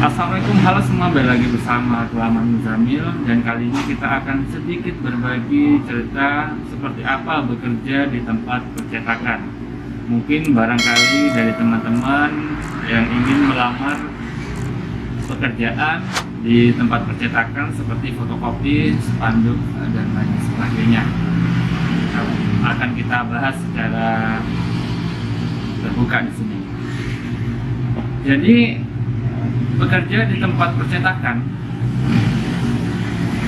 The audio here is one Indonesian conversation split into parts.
Assalamualaikum, halo semua, balik lagi bersama aku Ahmad Muzamil. Dan kali ini kita akan sedikit berbagi cerita seperti apa bekerja di tempat percetakan. Mungkin barangkali dari teman-teman yang ingin melamar pekerjaan di tempat percetakan seperti fotokopi, spanduk, dan lain sebagainya. Akan kita bahas secara terbuka di sini. Jadi bekerja di tempat percetakan,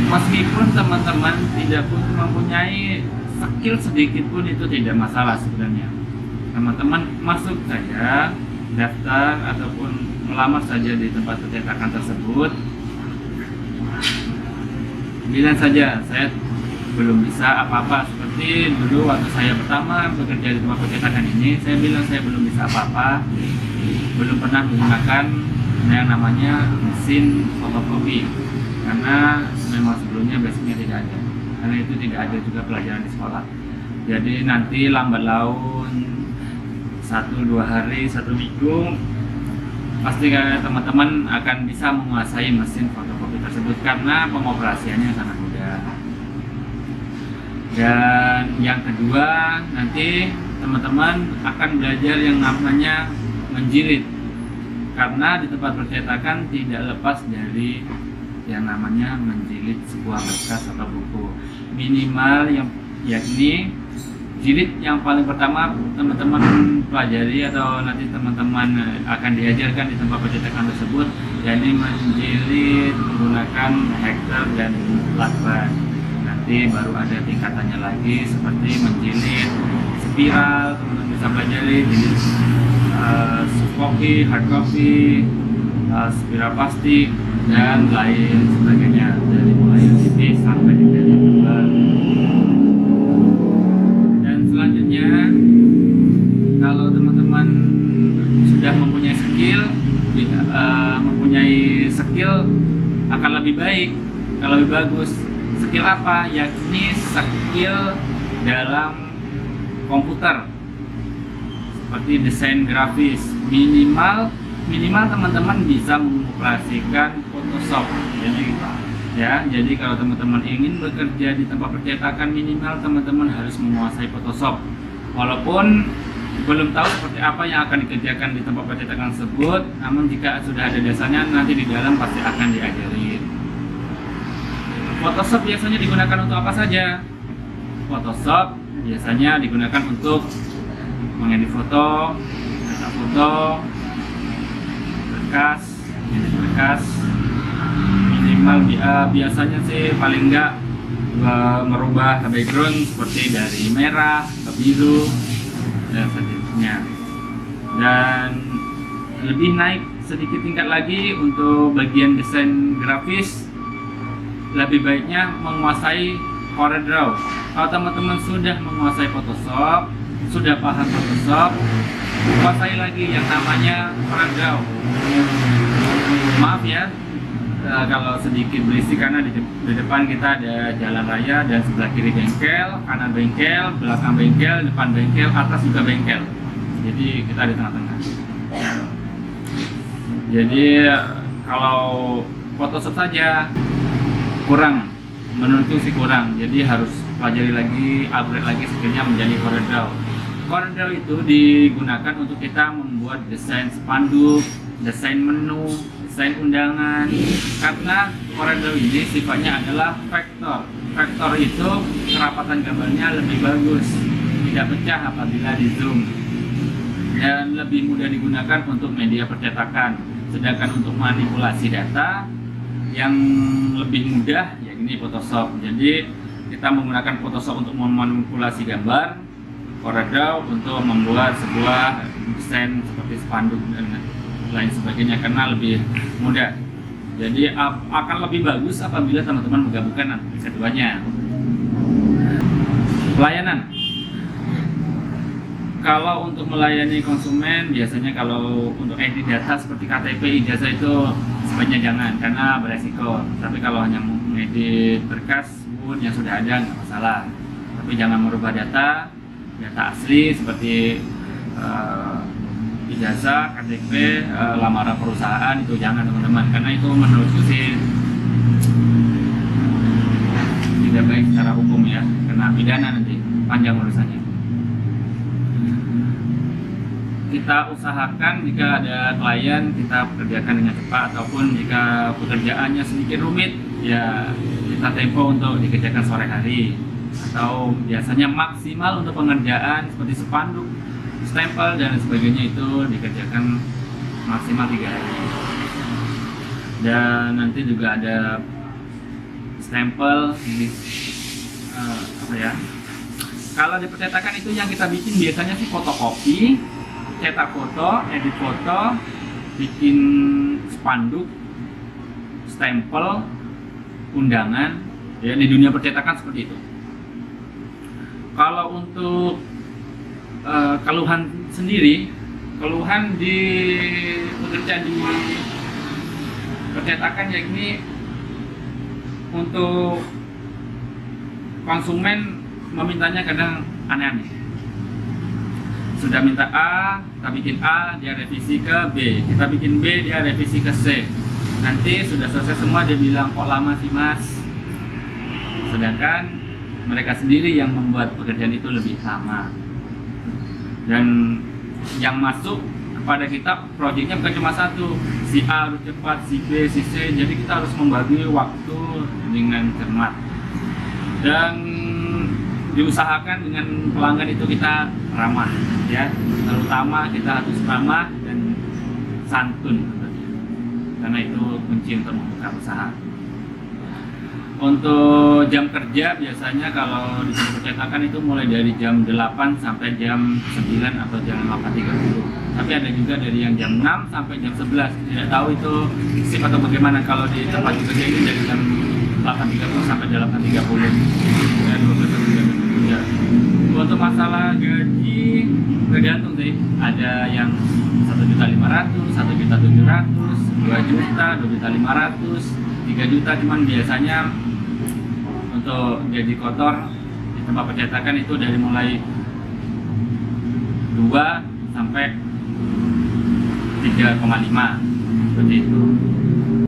meskipun teman-teman tidak pun mempunyai skill sedikit pun, itu tidak masalah sebenarnya. Teman-teman masuk saja, daftar ataupun melamar saja di tempat percetakan tersebut. Bilang saja, saya belum bisa apa-apa. Seperti dulu waktu saya pertama bekerja di tempat percetakan ini, saya bilang saya belum bisa apa-apa, belum pernah menggunakan yang namanya mesin fotokopi, karena memang sebelumnya basicnya tidak ada, karena itu tidak ada juga pelajaran di sekolah. Jadi nanti lambat laun 1-2 hari, 1 minggu, pasti teman-teman akan bisa menguasai mesin fotokopi tersebut, karena pengoperasiannya sangat mudah. Dan yang kedua, nanti teman-teman akan belajar yang namanya menjilid, karena di tempat percetakan tidak lepas dari yang namanya menjilid sebuah berkas atau buku. Minimal yang yakni jilid yang paling pertama teman-teman pelajari atau nanti teman-teman akan diajarkan di tempat percetakan tersebut, yakni menjilid menggunakan hektar dan lakban. Nanti baru ada tingkatannya lagi seperti menjilid spiral, teman-teman bisa pelajari jilid soft copy, hard copy, spiral plastik, dan lain sebagainya, dari mulai tipis sampai detail yang tebal. Dan selanjutnya, kalau teman-teman sudah mempunyai skill akan lebih baik, akan lebih bagus. Skill apa? Yakni skill dalam komputer, seperti desain grafis. Minimal teman-teman bisa mengoperasikan Photoshop. Jadi kalau teman-teman ingin bekerja di tempat percetakan, minimal teman-teman harus menguasai Photoshop. Walaupun belum tahu seperti apa yang akan dikerjakan di tempat percetakan tersebut, namun jika sudah ada dasarnya, nanti di dalam pasti akan diajarin. Photoshop biasanya digunakan untuk apa saja? Photoshop biasanya digunakan untuk mengedit foto, data foto, berkas, minimal biasanya sih paling enggak merubah background seperti dari merah ke biru dan seterusnya. Dan lebih naik sedikit tingkat lagi untuk bagian desain grafis, lebih baiknya menguasai CorelDRAW. Kalau teman-teman sudah menguasai Photoshop, sudah paham Photoshop, kuasai lagi yang namanya CorelDRAW. Maaf ya kalau sedikit berisik, karena di depan kita ada jalan raya dan sebelah kiri bengkel, kanan bengkel, belakang bengkel, depan bengkel, atas juga bengkel. Jadi kita di tengah-tengah. Jadi kalau Photoshop saja kurang, menurutku sih kurang. Jadi harus pelajari lagi, upgrade lagi skillnya menjadi CorelDRAW. CorelDRAW itu digunakan untuk kita membuat desain spanduk, desain menu, desain undangan. Karena CorelDRAW ini sifatnya adalah vektor. Vektor itu kerapatan gambarnya lebih bagus, tidak pecah apabila di zoom, dan lebih mudah digunakan untuk media percetakan. Sedangkan untuk manipulasi data yang lebih mudah yakni Photoshop. Jadi kita menggunakan Photoshop untuk memanipulasi gambar, CorelDRAW untuk membuat sebuah desain seperti spanduk dan lain sebagainya, karena lebih mudah. Jadi akan lebih bagus apabila teman-teman menggabungkan keduanya. Pelayanan. Kalau untuk melayani konsumen, biasanya kalau untuk edit data seperti KTP, ijazah, itu sebaiknya jangan, karena beresiko. Tapi kalau hanya mengedit berkas pun yang sudah ada, nggak masalah. Tapi jangan merubah data asli seperti ijazah, KTP, lamaran perusahaan itu jangan teman-teman, karena itu menurutku sih tidak baik secara hukum ya, kena pidana nanti panjang urusannya. Kita usahakan jika ada klien kita pekerjakan dengan cepat, ataupun jika pekerjaannya sedikit rumit ya kita tempo untuk dikerjakan sore hari, atau biasanya maksimal untuk pengerjaan seperti spanduk, stempel dan sebagainya itu dikerjakan maksimal 3 hari. Dan nanti juga ada stempel di kalau di percetakan itu yang kita bikin biasanya sih fotokopi, cetak foto, edit foto, bikin spanduk, stempel, undangan ya, di dunia percetakan seperti itu. Kalau untuk keluhan sendiri, keluhan di bekerja di percetakan ya, ini untuk konsumen memintanya kadang aneh-aneh. Sudah minta A, kita bikin A, dia revisi ke B, kita bikin B, dia revisi ke C. Nanti sudah selesai semua dia bilang kok lama sih mas, sedangkan mereka sendiri yang membuat pekerjaan itu lebih lama. Dan yang masuk kepada kita proyeknya bukan cuma satu, si A harus cepat, si B, si C, jadi kita harus membagi waktu dengan cermat. Dan diusahakan dengan pelanggan itu kita ramah ya, terutama kita harus ramah dan santun, karena itu kunci untuk membuka usaha. Untuk jam kerja biasanya kalau di percetakan itu mulai dari jam 8 sampai jam 9 atau jam 8.30. Tapi ada juga dari yang jam 6 sampai jam 11. Tidak tahu itu shift atau bagaimana. Kalau di tempat kerja ini dari jam 8.30 sampai 8.30 dan 12 ya. Untuk masalah gaji tergantung sih. Ada yang 1.500.000, 1.700.000, 2 juta, 2.500.000, 3 juta. Cuman biasanya untuk gaji kotor di tempat percetakan itu dari mulai 2 sampai 3,5 seperti itu.